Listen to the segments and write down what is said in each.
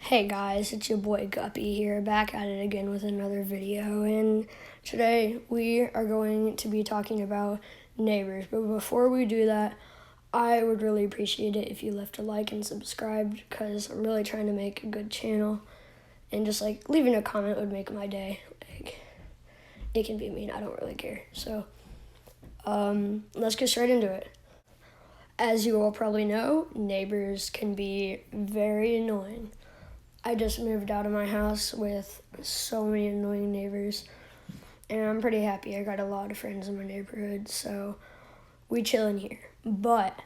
Hey guys, it's your boy Guppy here, back at it again with another video, and today we are going to be talking about neighbors. But before we do that, I would really appreciate it if you left a like and subscribed, because I'm really trying to make a good channel, and just like leaving a comment would make my day. Like, it can be mean, I don't really care. So let's get straight into it. As you all probably know, neighbors can be very annoying. I just moved out of my house with so many annoying neighbors, and I'm pretty happy. I got a lot of friends in my neighborhood, so we chill in here. But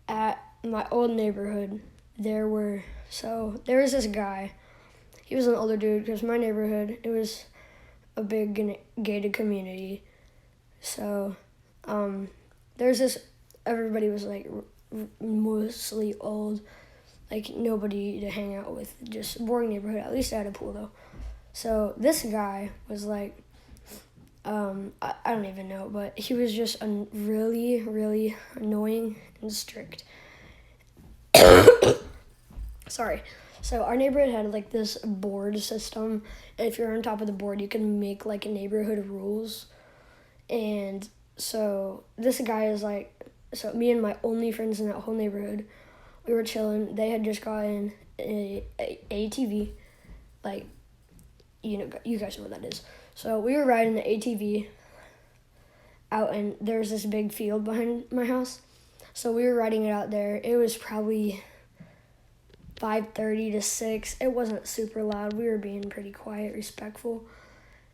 at my old neighborhood, there was this guy. He was an older dude, because my neighborhood, it was a big gated community. So everybody was like mostly old. Like, nobody to hang out with, just a boring neighborhood. At least I had a pool, though. So this guy was like, I don't even know, but he was just really, really annoying and strict. Sorry. So our neighborhood had like this board system, and if you're on top of the board, you can make like neighborhood rules. And so this guy is like, so me and my only friends in that whole neighborhood, we were chilling. They had just gotten a ATV, like, you guys know what that is. So we were riding the ATV out, and there's this big field behind my house. So we were riding it out there. It was probably 5:30 to 6. It wasn't super loud. We were being pretty quiet, respectful.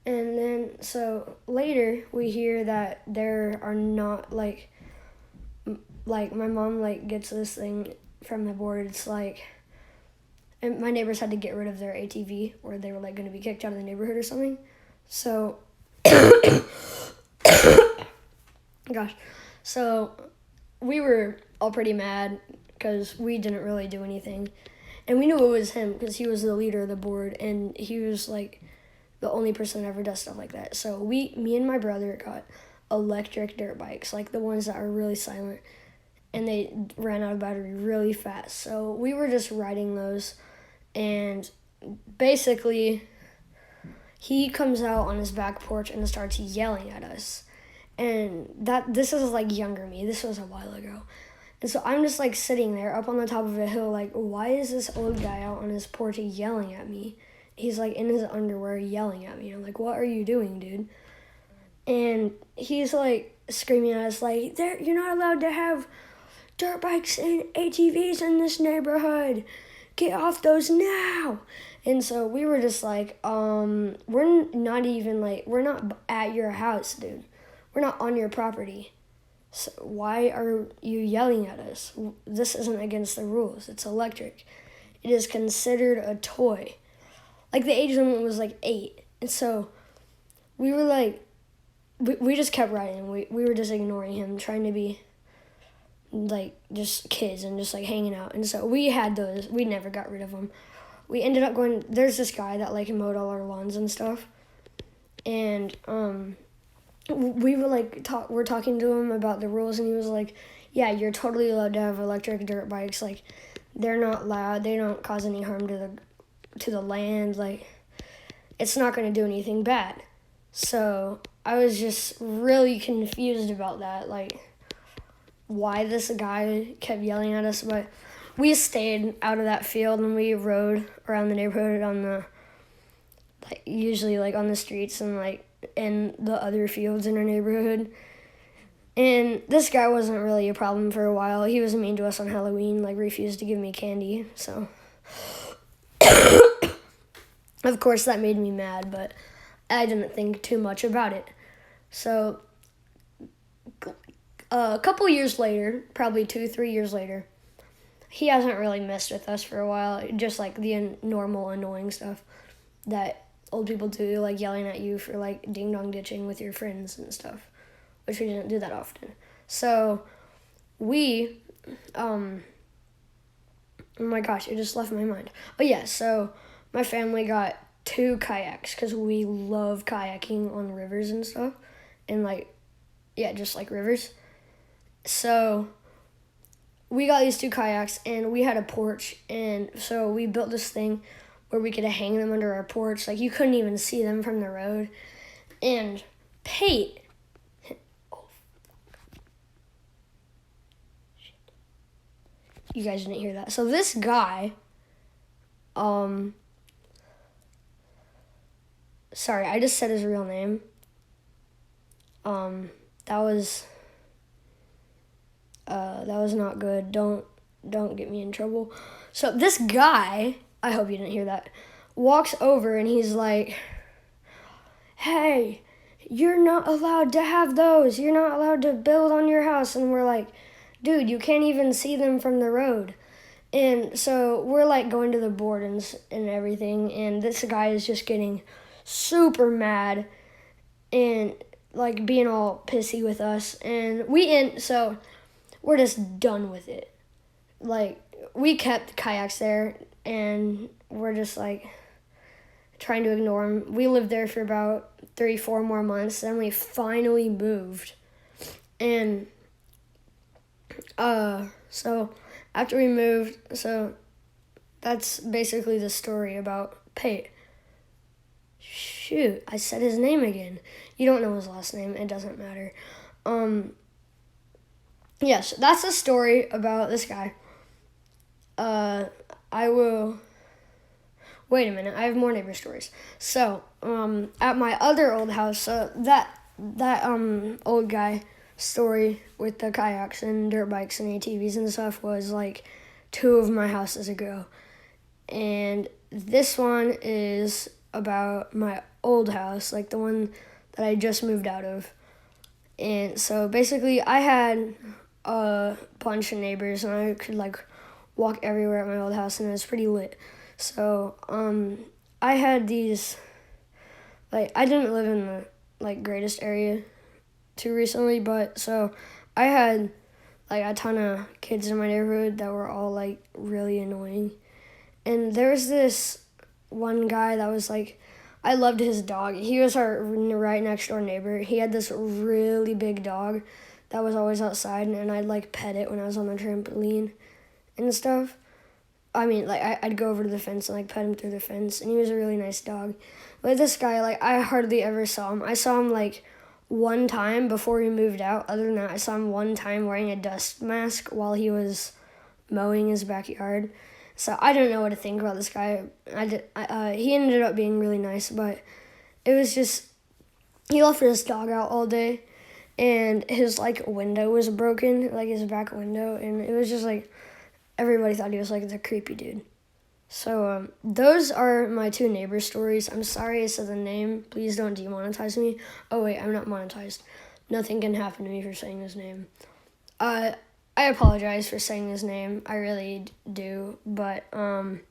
And then, so later, we hear that there are not, like my mom, like, gets this thing from the board. It's like, and my neighbors had to get rid of their ATV, or they were like going to be kicked out of the neighborhood or something. So gosh, so we were all pretty mad because we didn't really do anything, and we knew it was him because he was the leader of the board, and he was like the only person that ever does stuff like that. So me and my brother got electric dirt bikes, like the ones that are really silent, and they ran out of battery really fast. So we were just riding those, and basically he comes out on his back porch and starts yelling at us. And this is like younger me. This was a while ago. And so I'm just like sitting there up on the top of a hill, like, why is this old guy out on his porch yelling at me? He's like in his underwear yelling at me. I'm like, what are you doing, dude? And he's like screaming at us like, you're not allowed to have dirt bikes and ATVs in this neighborhood. Get off those now. And so we were just like, we're not at your house, dude. We're not on your property. So why are you yelling at us? This isn't against the rules. It's electric. It is considered a toy. Like, the age limit was like 8. And so we were like, we just kept riding. We were just ignoring him, trying to be like just kids and just like hanging out. And so we had those. We never got rid of them. We ended up going, there's this guy that like mowed all our lawns and stuff. And we were like, we're talking to him about the rules, and he was like, yeah, you're totally allowed to have electric dirt bikes. Like, they're not loud. They don't cause any harm to the land. Like, it's not going to do anything bad. So I was just really confused about that, like, why this guy kept yelling at us. But we stayed out of that field, and we rode around the neighborhood on the, like, usually like on the streets and like in the other fields in our neighborhood. And this guy wasn't really a problem for a while. He was mean to us on Halloween, like refused to give me candy. So of course that made me mad, but I didn't think too much about it. So a couple years later, probably 2-3 years later, he hasn't really messed with us for a while, just like the normal annoying stuff that old people do, like yelling at you for like ding-dong ditching with your friends and stuff, which we didn't do that often. So we, oh my gosh, it just left my mind. Oh yeah, so my family got 2 kayaks because we love kayaking on rivers and stuff, and like, yeah, just like rivers. So we got these 2 kayaks, and we had a porch, and so we built this thing where we could hang them under our porch. Like, you couldn't even see them from the road. And Pate, you guys didn't hear that. So this guy, sorry, I just said his real name. That was not good. Don't get me in trouble. So this guy, I hope you didn't hear that, walks over and he's like, "Hey, you're not allowed to have those. You're not allowed to build on your house." And we're like, "Dude, you can't even see them from the road." And so we're like going to the board and everything, and this guy is just getting super mad and like being all pissy with us, and so we're just done with it. Like, we kept the kayaks there, and we're just like trying to ignore them. We lived there for about 3-4 more months, then we finally moved. And so after we moved, so that's basically the story about Pate. Shoot, I said his name again. You don't know his last name, it doesn't matter. Yes, that's the story about this guy. I will... Wait a minute, I have more neighbor stories. So, at my other old house, so that old guy story with the kayaks and dirt bikes and ATVs and stuff was like 2 of my houses ago. And this one is about my old house, like the one that I just moved out of. And so basically I had a bunch of neighbors, and I could like walk everywhere at my old house, and it was pretty lit. So I had these, like, I didn't live in the like greatest area too recently, but so I had like a ton of kids in my neighborhood that were all like really annoying. And there was this one guy that was like, I loved his dog. He was our right next door neighbor. He had this really big dog that was always outside, and I'd like pet it when I was on the trampoline and stuff. I mean, like, I'd go over to the fence and like pet him through the fence, and he was a really nice dog. But this guy, like, I hardly ever saw him. I saw him like one time before we moved out. Other than that, I saw him one time wearing a dust mask while he was mowing his backyard. So I don't know what to think about this guy. He ended up being really nice, but it was just, he left his dog out all day, and his like window was broken, like his back window, and it was just like, everybody thought he was like the creepy dude. So those are my 2 neighbor stories. I'm sorry I said the name. Please don't demonetize me. Oh wait, I'm not monetized. Nothing can happen to me for saying his name. I apologize for saying his name. I really do. But thank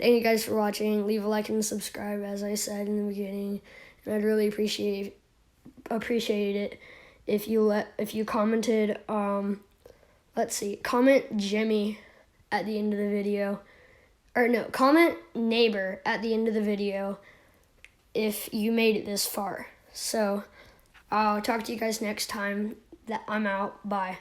you guys for watching. Leave a like and subscribe, as I said in the beginning. And I'd really appreciate it if you commented. Let's see. Comment Jimmy at the end of the video. Or no, comment neighbor at the end of the video if you made it this far. So I'll talk to you guys next time that I'm out. Bye.